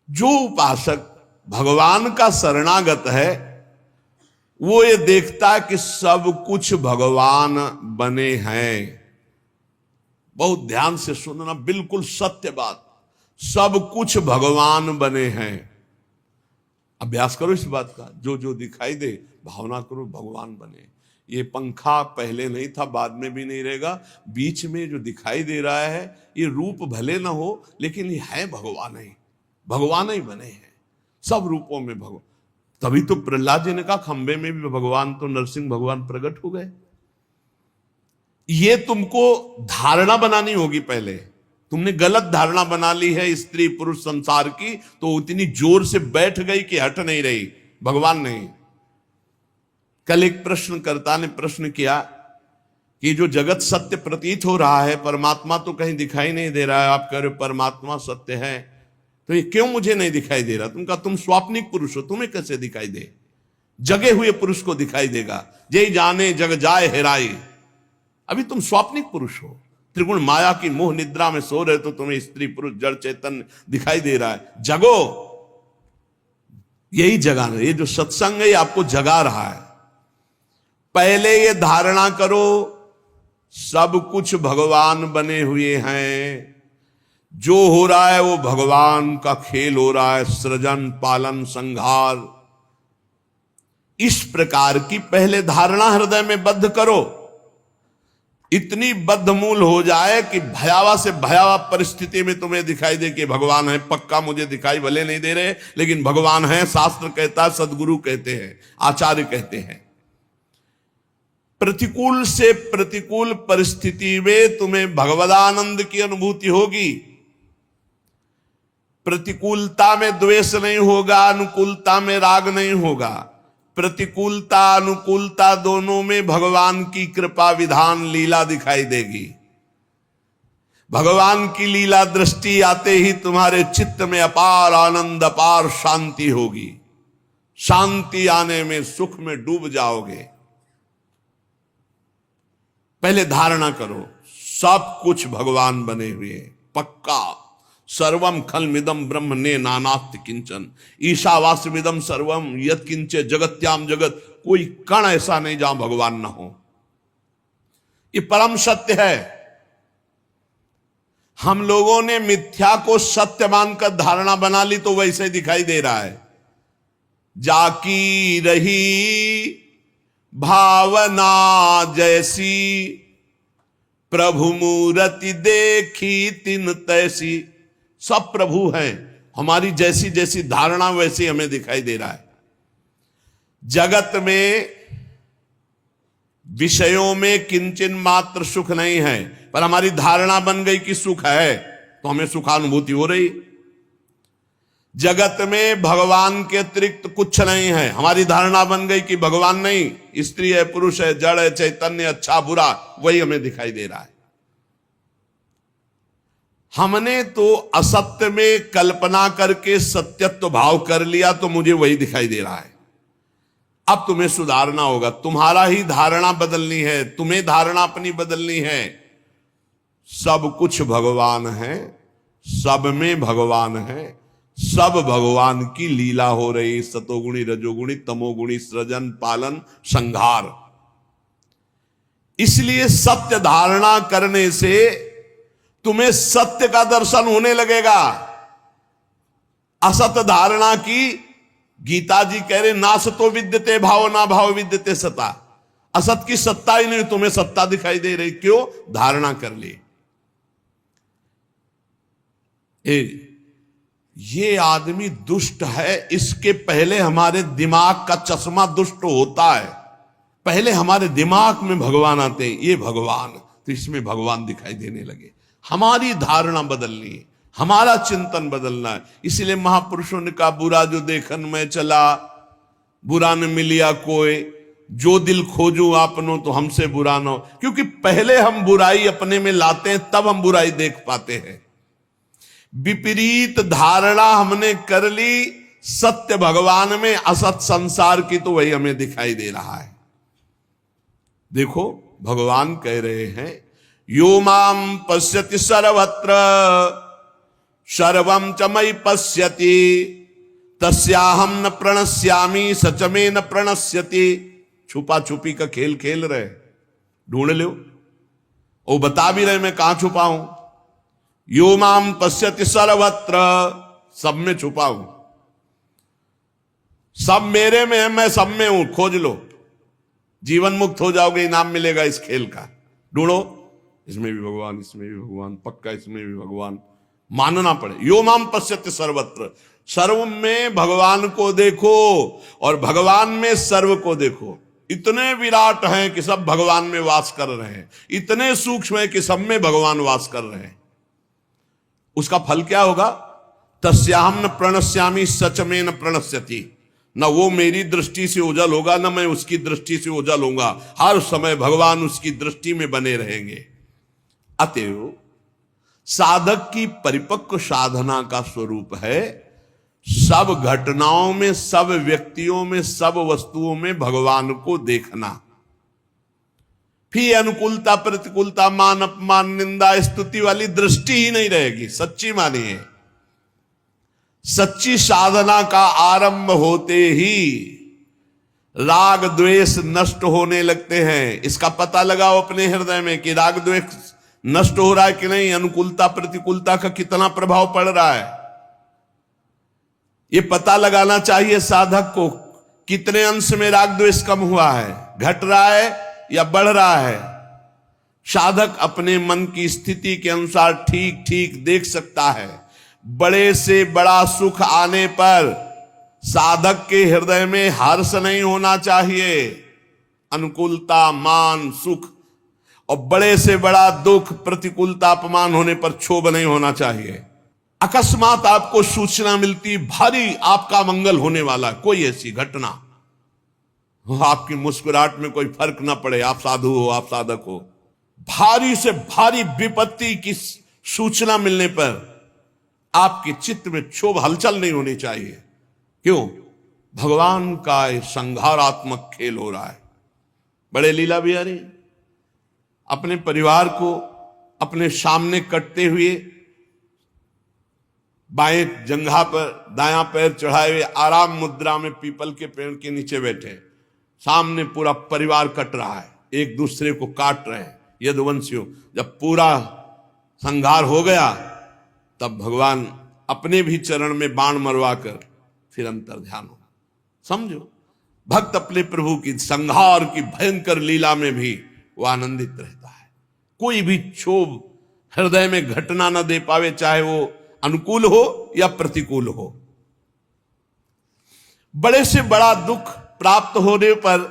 जो उपासक भगवान का शरणागत है वो ये देखता है कि सब कुछ भगवान बने हैं। बहुत ध्यान से सुनना, बिल्कुल सत्य बात। सब कुछ भगवान बने हैं। अभ्यास करो इस बात का, जो जो दिखाई दे भावना करो भगवान बने। ये पंखा पहले नहीं था, बाद में भी नहीं रहेगा। बीच में जो दिखाई दे रहा है ये रूप भले ना हो, लेकिन ये है भगवान ही, भगवान ही बने हैं सब रूपों में भगवान। तभी तो प्रहलाद जी ने कहा खंबे में भी भगवान, तो नरसिंह भगवान प्रकट हो गए। ये तुमको धारणा बनानी होगी। पहले तुमने गलत धारणा बना ली है स्त्री पुरुष संसार की, तो इतनी जोर से बैठ गई कि हट नहीं रही। भगवान नहीं। कल एक प्रश्नकर्ता ने प्रश्न किया कि जो जगत सत्य प्रतीत हो रहा है, परमात्मा तो कहीं दिखाई नहीं दे रहा है, आप कह रहे हो परमात्मा सत्य है, तो ये क्यों मुझे नहीं दिखाई दे रहा? तुम कहा तुम स्वाप्निक पुरुष हो, तुम्हें कैसे दिखाई दे? जगे हुए पुरुष को दिखाई देगा। जय जाने जग जाए हेराई। अभी तुम स्वाप्निक पुरुष हो, त्रिगुण माया की मोह निद्रा में सो रहे, तो तुम्हें स्त्री पुरुष जड़ चेतन दिखाई दे रहा है। जगो, यही जगाना। ये जो सत्संग है ये आपको जगा रहा है। पहले ये धारणा करो सब कुछ भगवान बने हुए हैं। जो हो रहा है वो भगवान का खेल हो रहा है, सृजन पालन संहार। इस प्रकार की पहले धारणा हृदय में बद्ध करो। इतनी बद्धमूल हो जाए कि भयावह से भयावह परिस्थिति में तुम्हें दिखाई दे कि भगवान है। पक्का मुझे दिखाई भले नहीं दे रहे, लेकिन भगवान है। शास्त्र कहता है, सदगुरु कहते हैं, आचार्य कहते हैं। प्रतिकूल से प्रतिकूल परिस्थिति में तुम्हें भगवदानंद की अनुभूति होगी। प्रतिकूलता में द्वेष नहीं होगा, अनुकूलता में राग नहीं होगा। प्रतिकूलता अनुकूलता दोनों में भगवान की कृपा विधान लीला दिखाई देगी। भगवान की लीला दृष्टि आते ही तुम्हारे चित्त में अपार आनंद, अपार शांति होगी। शांति आने में सुख में डूब जाओगे। पहले धारणा करो सब कुछ भगवान बने हुए, पक्का। सर्वम खलमिदम ब्रह्म ने नानास्ति किंचन ईशावास्यमिदं सर्वम यत् किंचे जगत्याम जगत। कोई कण ऐसा नहीं जहां भगवान ना हो। ये परम सत्य है। हम लोगों ने मिथ्या को सत्य मानकर धारणा बना ली, तो वैसे ही दिखाई दे रहा है। जाकी रही भावना जैसी, प्रभु मूरति देखी तिन तैसी। सब प्रभु हैं, हमारी जैसी जैसी धारणा वैसी हमें दिखाई दे रहा है। जगत में विषयों में किंचन मात्र सुख नहीं है, पर हमारी धारणा बन गई कि सुख है, तो हमें सुखानुभूति हो रही। जगत में भगवान के अतिरिक्त कुछ नहीं है, हमारी धारणा बन गई कि भगवान नहीं, स्त्री है, पुरुष है, जड़ है, चैतन्य, अच्छा बुरा, वही हमें दिखाई दे रहा है। हमने तो असत्य में कल्पना करके सत्यत्व भाव कर लिया, तो मुझे वही दिखाई दे रहा है। अब तुम्हें सुधारना होगा, तुम्हारा ही धारणा बदलनी है, तुम्हें धारणा अपनी बदलनी है। सब कुछ भगवान है, सब में भगवान है, सब भगवान की लीला हो रही। सतोगुणी रजोगुणी तमोगुणी सृजन पालन संहार। इसलिए सत्य धारणा करने से तुम्हें सत्य का दर्शन होने लगेगा। असत धारणा की गीता जी कह रहे नासतो विद्यते भाव ना भाव विद्यते सता। असत की सत्ता ही नहीं, तुम्हें सत्ता दिखाई दे रही। क्यों? धारणा कर ली। ये आदमी दुष्ट है, इसके पहले हमारे दिमाग का चश्मा दुष्ट होता है। पहले हमारे दिमाग में भगवान आते हैं, ये भगवान, तो इसमें भगवान दिखाई देने लगे। हमारी धारणा बदलनी है, हमारा चिंतन बदलना है। इसलिए महापुरुषों ने कहा बुरा जो देखन में चला, बुरा न मिलिया कोई, जो दिल खोजू आपनो तो हमसे बुरा न हो। क्योंकि पहले हम बुराई अपने में लाते हैं, तब हम बुराई देख पाते हैं। विपरीत धारणा हमने कर ली सत्य भगवान में, असत संसार की, तो वही हमें दिखाई दे रहा है। देखो भगवान कह रहे हैं यो माम पश्यति सर्वत्र सर्वम च मयि पश्यति तस्याहम न प्रणश्यामी सच में न प्रणश्यति। छुपा छुपी का खेल खेल रहे, ढूंढ लो। वो बता भी रहे मैं कहां छुपा हूं। यो माम पश्यति सर्वत्र, सब में छुपा हूं, सब मेरे में है, मैं सब में हूं, खोज लो। जीवन मुक्त हो जाओगे, इनाम मिलेगा इस खेल का। ढूंढो, इसमें भी भगवान, इसमें भी भगवान, पक्का इसमें भी भगवान, मानना पड़े। यो माम पश्यति सर्वत्र, सर्व में भगवान को देखो और भगवान में सर्व को देखो। इतने विराट हैं कि सब भगवान में वास कर रहे हैं, इतने सूक्ष्म है कि सब में भगवान वास कर रहे हैं। उसका फल क्या होगा? तस्याहम न प्रणश्यामी सच में न प्रणश्यति। न वो मेरी दृष्टि से ओझल होगा, न मैं उसकी दृष्टि से ओझल होऊंगा। हर समय भगवान उसकी दृष्टि में बने रहेंगे। अतएव साधक की परिपक्व साधना का स्वरूप है सब घटनाओं में, सब व्यक्तियों में, सब वस्तुओं में भगवान को देखना। फिर अनुकूलता, प्रतिकूलता, मान अपमान, निंदा, स्तुति वाली दृष्टि ही नहीं रहेगी। सच्ची मानिए, सच्ची साधना का आरंभ होते ही राग द्वेष नष्ट होने लगते हैं। इसका पता लगाओ अपने हृदय में कि राग द्वेष नष्ट हो रहा है कि नहीं, अनुकूलता प्रतिकूलता का कितना प्रभाव पड़ रहा है। ये पता लगाना चाहिए साधक को, कितने अंश में राग द्वेष कम हुआ है, घट रहा है या बढ़ रहा है। साधक अपने मन की स्थिति के अनुसार ठीक ठीक देख सकता है। बड़े से बड़ा सुख आने पर साधक के हृदय में हर्ष नहीं होना चाहिए, अनुकूलता, मान, सुख। और बड़े से बड़ा दुख, प्रतिकूलता, अपमान होने पर क्षोभ नहीं होना चाहिए। अकस्मात आपको सूचना मिलती भारी आपका मंगल होने वाला, कोई ऐसी घटना, आपकी मुस्कुराहट में कोई फर्क ना पड़े, आप साधु हो, आप साधक हो, भारी से भारी विपत्ति की सूचना मिलने पर आपके चित्त में क्षोभ, हलचल नहीं होनी चाहिए। क्यों? भगवान का संहारात्मक खेल हो रहा है। बड़े लीला बिहारी अपने परिवार को अपने सामने कटते हुए बाएं जंघा पर दायां पैर चढ़ाए हुए आराम मुद्रा में पीपल के पेड़ के नीचे बैठे, सामने पूरा परिवार कट रहा है, एक दूसरे को काट रहे हैं यदुवंशियों। जब पूरा संहार हो गया तब भगवान अपने भी चरण में बाण मरवा कर फिर अंतर ध्यान हो। समझो, भक्त अपने प्रभु की संहार की भयंकर लीला में भी वो आनंदित रहता है। कोई भी क्षोभ हृदय में घटना न दे पावे, चाहे वो अनुकूल हो या प्रतिकूल हो। बड़े से बड़ा दुख प्राप्त होने पर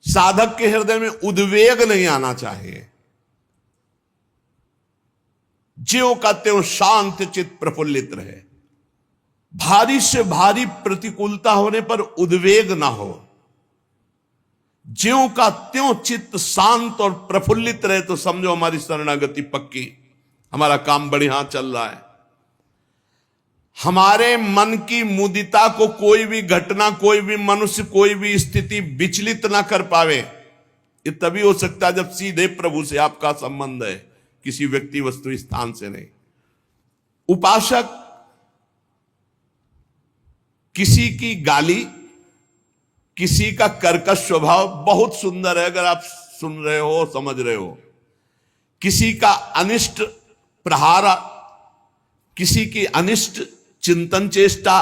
साधक के हृदय में उद्वेग नहीं आना चाहिए। ज्यों का त्यों शांत चित्त प्रफुल्लित रहे। भारी से भारी प्रतिकूलता होने पर उद्वेग ना हो, ज्यों का त्यों चित्त शांत और प्रफुल्लित रहे तो समझो हमारी शरणागति पक्की, हमारा काम बढ़िया चल रहा है। हमारे मन की मुदिता को कोई भी घटना, कोई भी मनुष्य, कोई भी स्थिति विचलित ना कर पावे। ये तभी हो सकता है जब सीधे प्रभु से आपका संबंध है, किसी व्यक्ति वस्तु स्थान से नहीं। उपासक किसी की गाली, किसी का कर्कश स्वभाव बहुत सुंदर है अगर आप सुन रहे हो, समझ रहे हो। किसी का अनिष्ट प्रहार, किसी की अनिष्ट चिंतन चेष्टा,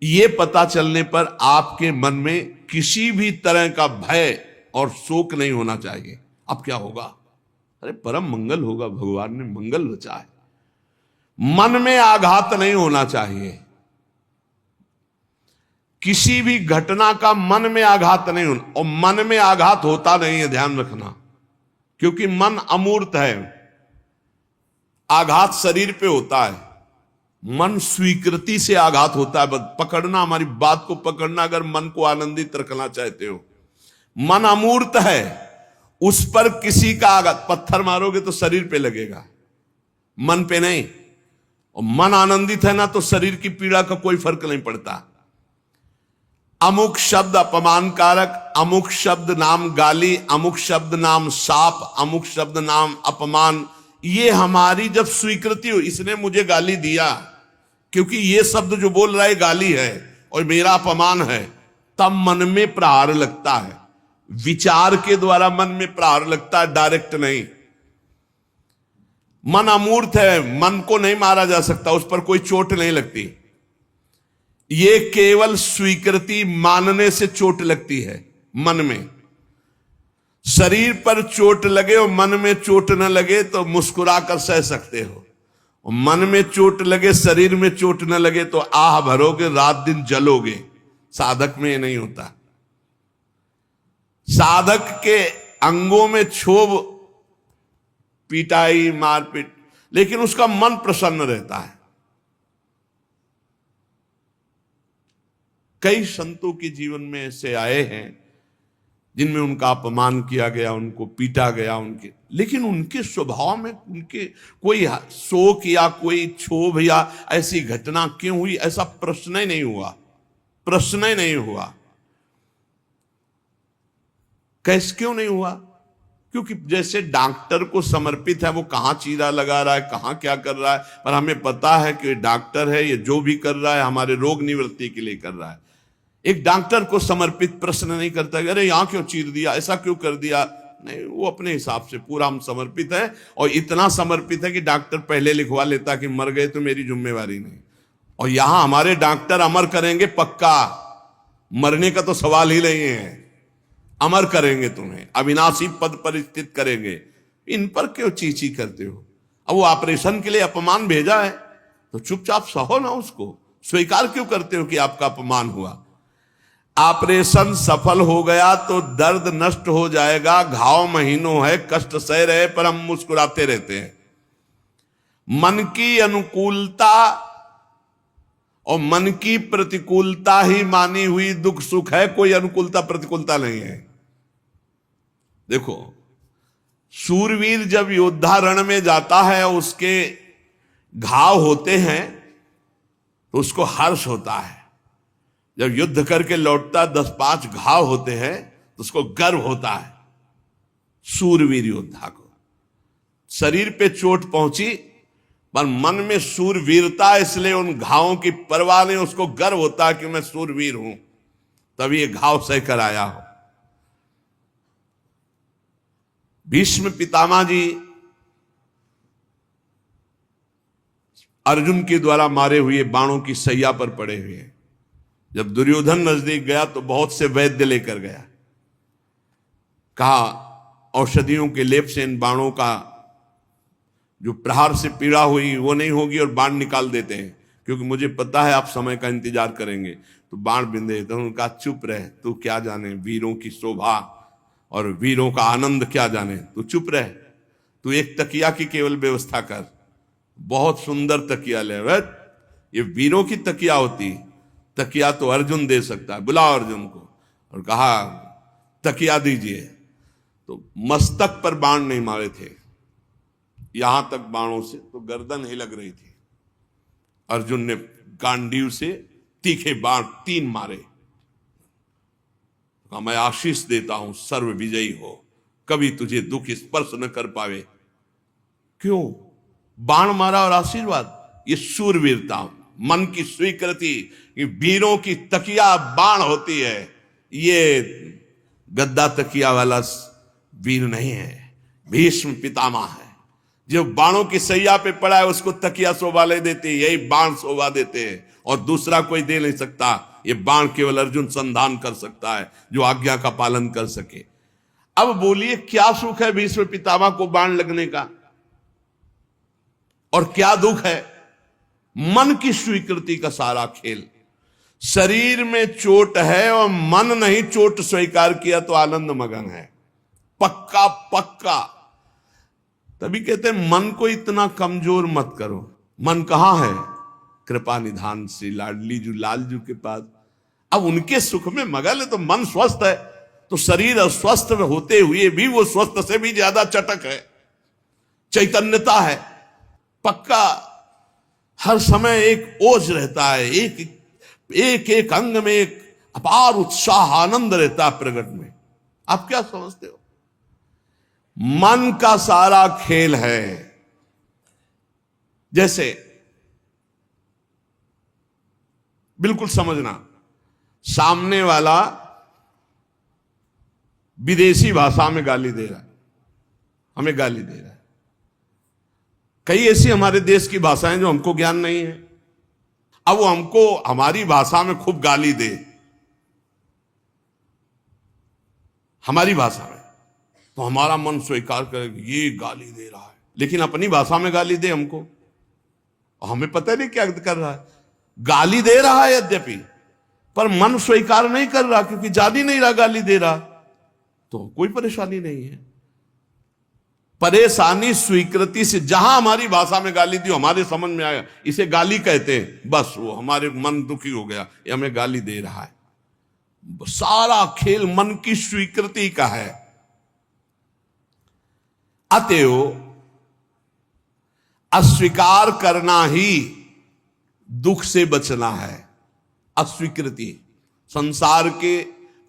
ये पता चलने पर आपके मन में किसी भी तरह का भय और शोक नहीं होना चाहिए। अब क्या होगा? अरे परम मंगल होगा, भगवान ने मंगल रचा है। मन में आघात नहीं होना चाहिए, किसी भी घटना का मन में आघात नहीं होना। और मन में आघात होता नहीं है, ध्यान रखना, क्योंकि मन अमूर्त है। आघात शरीर पे होता है, मन स्वीकृति से आघात होता है। पकड़ना, हमारी बात को पकड़ना, अगर मन को आनंदित रखना चाहते हो। मन अमूर्त है, उस पर किसी का आघात, पत्थर मारोगे तो शरीर पे लगेगा, मन पे नहीं। और मन आनंदित है ना तो शरीर की पीड़ा का कोई फर्क नहीं पड़ता। अमुक शब्द अपमान कारक, अमुक शब्द नाम गाली, अमुक शब्द नाम शाप, अमुक शब्द नाम अपमान, ये हमारी जब स्वीकृति हो, इसने मुझे गाली दिया क्योंकि ये शब्द जो बोल रहा है गाली है और मेरा अपमान है, तब मन में प्रहार लगता है। विचार के द्वारा मन में प्रहार लगता है, डायरेक्ट नहीं। मन अमूर्त है, मन को नहीं मारा जा सकता, उस पर कोई चोट नहीं लगती। ये केवल स्वीकृति मानने से चोट लगती है मन में। शरीर पर चोट लगे और मन में चोट न लगे तो मुस्कुरा कर सह सकते हो। मन में चोट लगे, शरीर में चोट न लगे तो आह भरोगे, रात दिन जलोगे। साधक में ये नहीं होता। साधक के अंगों में क्षोभ, पिटाई, मारपीट, लेकिन उसका मन प्रसन्न रहता है। कई संतों के जीवन में ऐसे आए हैं जिनमें उनका अपमान किया गया, उनको पीटा गया, उनके, लेकिन उनके स्वभाव में उनके कोई शोक या कोई क्षोभ या ऐसी घटना क्यों हुई, ऐसा प्रश्न ही नहीं हुआ, प्रश्न ही नहीं हुआ। कैसे क्यों नहीं हुआ? क्योंकि जैसे डॉक्टर को समर्पित है, वो कहां चीरा लगा रहा है, कहां क्या कर रहा है, पर हमें पता है कि डॉक्टर है, ये जो भी कर रहा है हमारे रोग निवृत्ति के लिए कर रहा है। एक डॉक्टर को समर्पित प्रश्न नहीं करता कि अरे यहां क्यों चीर दिया, ऐसा क्यों कर दिया, नहीं, वो अपने हिसाब से पूरा हम समर्पित है। और इतना समर्पित है कि डॉक्टर पहले लिखवा लेता कि मर गए तो मेरी जिम्मेवारी नहीं। और यहां हमारे डॉक्टर अमर करेंगे पक्का, मरने का तो सवाल ही नहीं है, अमर करेंगे तुम्हें, अविनाशी पद पर स्थित करेंगे। इन पर क्यों चीची करते हो? अब वो ऑपरेशन के लिए अपमान भेजा है तो चुपचाप सहो ना, उसको स्वीकार क्यों करते हो कि आपका अपमान हुआ? ऑपरेशन सफल हो गया तो दर्द नष्ट हो जाएगा, घाव महीनों है, कष्ट सह रहे, पर हम मुस्कुराते रहते हैं। मन की अनुकूलता और मन की प्रतिकूलता ही मानी हुई दुख सुख है, कोई अनुकूलता प्रतिकूलता नहीं है। देखो, शूरवीर जब योद्धा रण में जाता है, उसके घाव होते हैं तो उसको हर्ष होता है। जब युद्ध करके लौटता 10-5 घाव होते हैं तो उसको गर्व होता है। शूरवीर योद्धा को शरीर पे चोट पहुंची पर मन में शूरवीरता, इसलिए उन घावों की परवाह नहीं, उसको गर्व होता है कि मैं शूरवीर हूं, तभी ये घाव सह कर आया हूं। भीष्म पितामह जी अर्जुन के द्वारा मारे हुए बाणों की सैया पर पड़े हुए हैं। जब दुर्योधन नजदीक गया तो बहुत से वैद्य लेकर गया, कहा औषधियों के लेप से इन बाणों का जो प्रहार से पीड़ा हुई वो नहीं होगी और बाण निकाल देते हैं, क्योंकि मुझे पता है आप समय का इंतजार करेंगे। तो बाण बिंदे, तो उनका चुप रहे, तू क्या जाने वीरों की शोभा और वीरों का आनंद क्या जाने, तू चुप रहे, तू एक तकिया की केवल व्यवस्था कर, बहुत सुंदर तकिया ले, ये वीरों की तकिया होती, तकिया तो अर्जुन दे सकता है, बुलाओ अर्जुन को। और कहा तकिया दीजिए, तो मस्तक पर बाण नहीं मारे थे, यहां तक बाणों से तो गर्दन ही लग रही थी। अर्जुन ने गांडीव से तीखे बाण 3 मारे। कहा मैं आशीष देता हूं, सर्व विजयी हो, कभी तुझे दुख स्पर्श न कर पावे। क्यों? बाण मारा और आशीर्वाद, ये शूरवीरता, मन की स्वीकृति, वीरों की तकिया बाण होती है। ये गद्दा तकिया वाला वीर नहीं है, भीष्म पितामह है। जो बाणों की सैया पे पड़ा है उसको तकिया शोभा ले देती है, यही बाण शोभा देते हैं, और दूसरा कोई दे नहीं सकता। ये बाण केवल अर्जुन संधान कर सकता है, जो आज्ञा का पालन कर सके। अब बोलिए क्या सुख है भीष्म पितामह को बाण लगने का, और क्या दुख है? मन की स्वीकृति का सारा खेल। शरीर में चोट है और मन नहीं चोट स्वीकार किया तो आनंद मगन है, पक्का पक्का। तभी कहते हैं मन को इतना कमजोर मत करो। मन कहां है? कृपा निधान श्री लाडली जू लालजू के पास। अब उनके सुख में मगन है तो मन स्वस्थ है, तो शरीर अस्वस्थ होते हुए भी वो स्वस्थ से भी ज्यादा चटक है, चैतन्यता है, पक्का। हर समय एक ओज रहता है, एक अंग में एक अपार उत्साह आनंद रहता है प्रकट में। आप क्या समझते हो? मन का सारा खेल है। जैसे बिल्कुल समझना, सामने वाला विदेशी भाषा में गाली दे रहा है, हमें गाली दे रहा है। कई ऐसी हमारे देश की भाषाएं जो हमको ज्ञान नहीं है, अब वो हमको हमारी भाषा में खूब गाली दे, हमारी भाषा में, तो हमारा मन स्वीकार करे ये गाली दे रहा है, लेकिन अपनी भाषा में गाली दे हमको, हमें पता नहीं क्या कर रहा है। गाली दे रहा है यद्यपि, पर मन स्वीकार नहीं कर रहा, क्योंकि जान ही नहीं रहा गाली दे रहा, तो कोई परेशानी नहीं है। परेशानी स्वीकृति से, जहां हमारी भाषा में गाली दी, हमारे समझ में आया इसे गाली कहते हैं, बस वो हमारे मन दुखी हो गया, ये हमें गाली दे रहा है। सारा खेल मन की स्वीकृति का है। अतएव अस्वीकार करना ही दुख से बचना है। अस्वीकृति, संसार के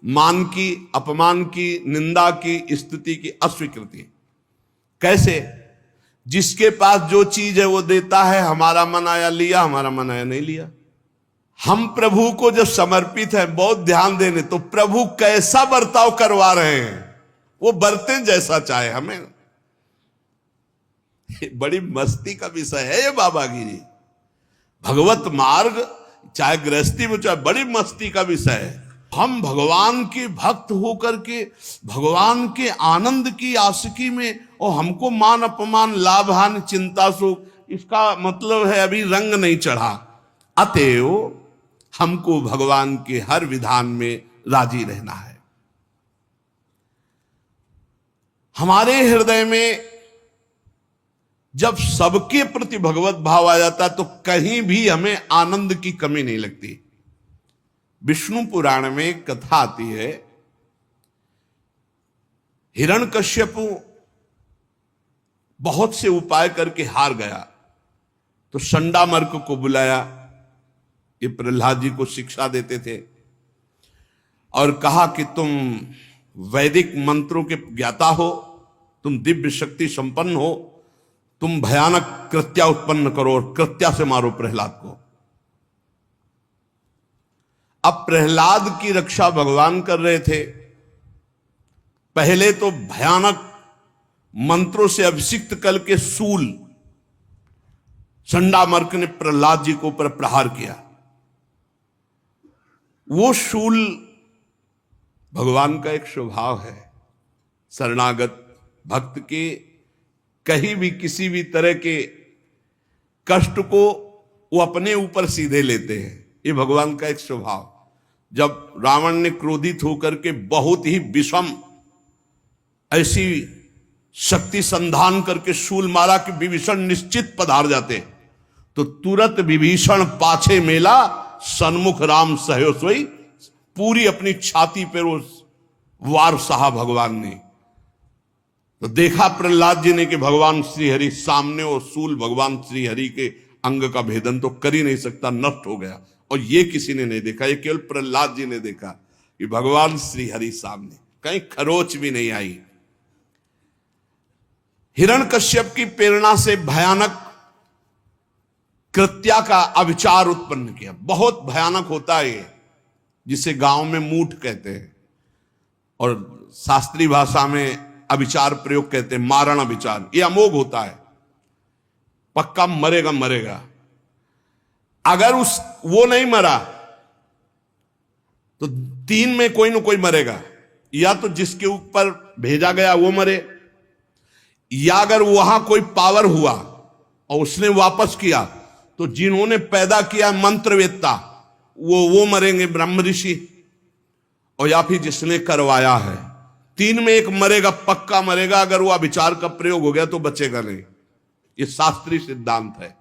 मान की, अपमान की, निंदा की, स्तुति की अस्वीकृति। कैसे? जिसके पास जो चीज है वो देता है, हमारा मन आया लिया, हमारा मन आया नहीं लिया। हम प्रभु को जब समर्पित है, बहुत ध्यान देने, तो प्रभु कैसा बर्ताव करवा रहे हैं, वो बरतें जैसा चाहे। हमें बड़ी मस्ती का विषय है ये बाबागिरी। भगवत मार्ग चाहे गृहस्थी में, चाहे बड़ी मस्ती का विषय है। हम भगवान के भक्त होकर के भगवान के आनंद की आशिकी में, और हमको मान अपमान, लाभ हानि, चिंता सुख, इसका मतलब है अभी रंग नहीं चढ़ा। अतएव हमको भगवान के हर विधान में राजी रहना है। हमारे हृदय में जब सबके प्रति भगवत भाव आ जाता है, तो कहीं भी हमें आनंद की कमी नहीं लगती। विष्णु पुराण में एक कथा आती है, हिरण्यकश्यपु बहुत से उपाय करके हार गया, तो संडामर्क को बुलाया, ये प्रहलाद जी को शिक्षा देते थे, और कहा कि तुम वैदिक मंत्रों के ज्ञाता हो, तुम दिव्य शक्ति संपन्न हो, तुम भयानक कृत्या उत्पन्न करो और कृत्या से मारो प्रहलाद को। अब प्रहलाद की रक्षा भगवान कर रहे थे। पहले तो भयानक मंत्रों से अभिषिक्त कल के शूल संडामर्क ने प्रहलाद जी को ऊपर प्रहार किया। वो शूल भगवान का एक स्वभाव है, शरणागत भक्त के कहीं भी किसी भी तरह के कष्ट को वो अपने ऊपर सीधे लेते हैं, ये भगवान का एक स्वभाव। जब रावण ने क्रोधित होकर के बहुत ही विषम ऐसी शक्ति संधान करके शूल मारा कि विभीषण निश्चित पधार जाते, तो तुरंत विभीषण पाछे मेला, सन्मुख राम सहयो सोई, पूरी अपनी छाती पर वो वार सहा भगवान ने। तो देखा प्रहलाद जी ने कि भगवान श्री हरि सामने, और शूल भगवान श्री हरि के अंग का भेदन तो कर ही नहीं सकता, नष्ट हो गया। और ये किसी ने नहीं देखा, ये केवल प्रहलाद जी ने देखा कि भगवान श्री हरि सामने, कहीं खरोच भी नहीं आई। हिरण्यकश्यप की प्रेरणा से भयानक कृत्या का अविचार उत्पन्न किया। बहुत भयानक होता है ये, जिसे गांव में मूठ कहते हैं, और शास्त्रीय भाषा में अविचार प्रयोग कहते हैं, मारण अविचार। ये अमोघ होता है, पक्का मरेगा मरेगा। अगर वो नहीं मरा तो तीन में कोई ना कोई मरेगा, या तो जिसके ऊपर भेजा गया वो मरे, या अगर वहां कोई पावर हुआ और उसने वापस किया, तो जिन्होंने पैदा किया मंत्रवेत्ता वो मरेंगे, ब्रह्म ऋषि, और या फिर जिसने करवाया है। तीन में एक मरेगा, पक्का मरेगा। अगर वो अविचार का प्रयोग हो गया तो बचेगा नहीं, ये शास्त्रीय सिद्धांत है।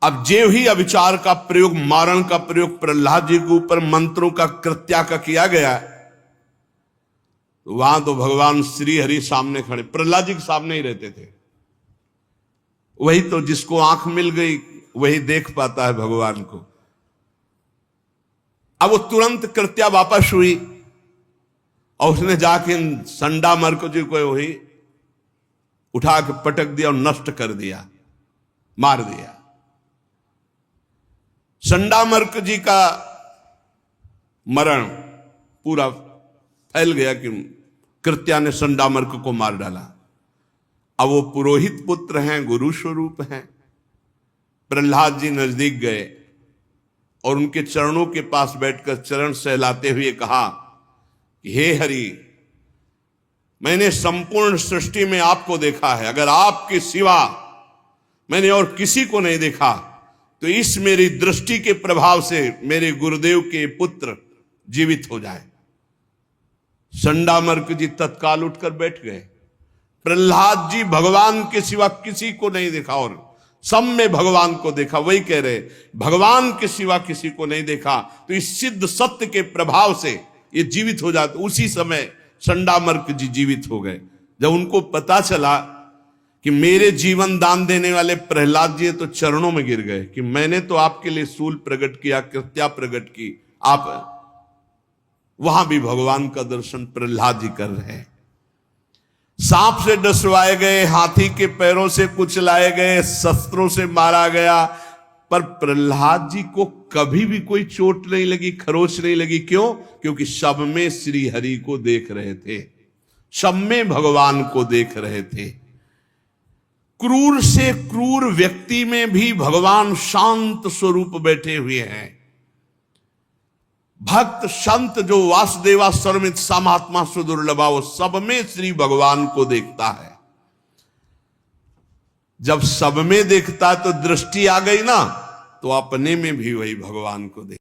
अब जो ही अविचार का प्रयोग, मारण का प्रयोग प्रहलाद जी के ऊपर मंत्रों का कृत्या का किया गया, वहां तो भगवान श्री हरि सामने खड़े, प्रहलाद जी के सामने ही रहते थे। वही तो जिसको आंख मिल गई वही देख पाता है भगवान को। अब वो तुरंत कृत्या वापस हुई, और उसने जाके संडामर्क जी को वही उठा के पटक दिया और नष्ट कर दिया, मार दिया। संडामर्क जी का मरण पूरा फैल गया कि कृत्या ने संडामर्क को मार डाला। अब वो पुरोहित पुत्र हैं, गुरु स्वरूप हैं। प्रहलाद जी नजदीक गए और उनके चरणों के पास बैठकर चरण सहलाते हुए कहा कि हे हरि, मैंने संपूर्ण सृष्टि में आपको देखा है, अगर आपके सिवा मैंने और किसी को नहीं देखा तो इस मेरी दृष्टि के प्रभाव से मेरे गुरुदेव के पुत्र जीवित हो जाए। संडामर्क जी तत्काल उठकर बैठ गए। प्रहलाद जी भगवान के सिवा किसी को नहीं देखा और सब में भगवान को देखा। वही कह रहे, भगवान के सिवा किसी को नहीं देखा तो इस सिद्ध सत्य के प्रभाव से ये जीवित हो जाते। उसी समय संडामर्क जी जीवित हो गए। जब उनको पता चला कि मेरे जीवन दान देने वाले प्रहलाद जी तो चरणों में गिर गए कि मैंने तो आपके लिए सूल प्रकट किया, कृत्या प्रकट की, आप वहां भी भगवान का दर्शन प्रहलाद जी कर रहे हैं। सांप से डसवाए गए, हाथी के पैरों से कुचलाए गए, शस्त्रों से मारा गया, पर प्रहलाद जी को कभी भी कोई चोट नहीं लगी, खरोच नहीं लगी। क्यों? क्योंकि सब में श्री हरि को देख रहे थे, सब में भगवान को देख रहे थे। क्रूर से क्रूर व्यक्ति में भी भगवान शांत स्वरूप बैठे हुए हैं। भक्त संत जो वासुदेवा सर्वमित सामात्मा सुदुर्लभा, वो सब में श्री भगवान को देखता है। जब सब में देखता तो दृष्टि आ गई ना, तो अपने में भी वही भगवान को देख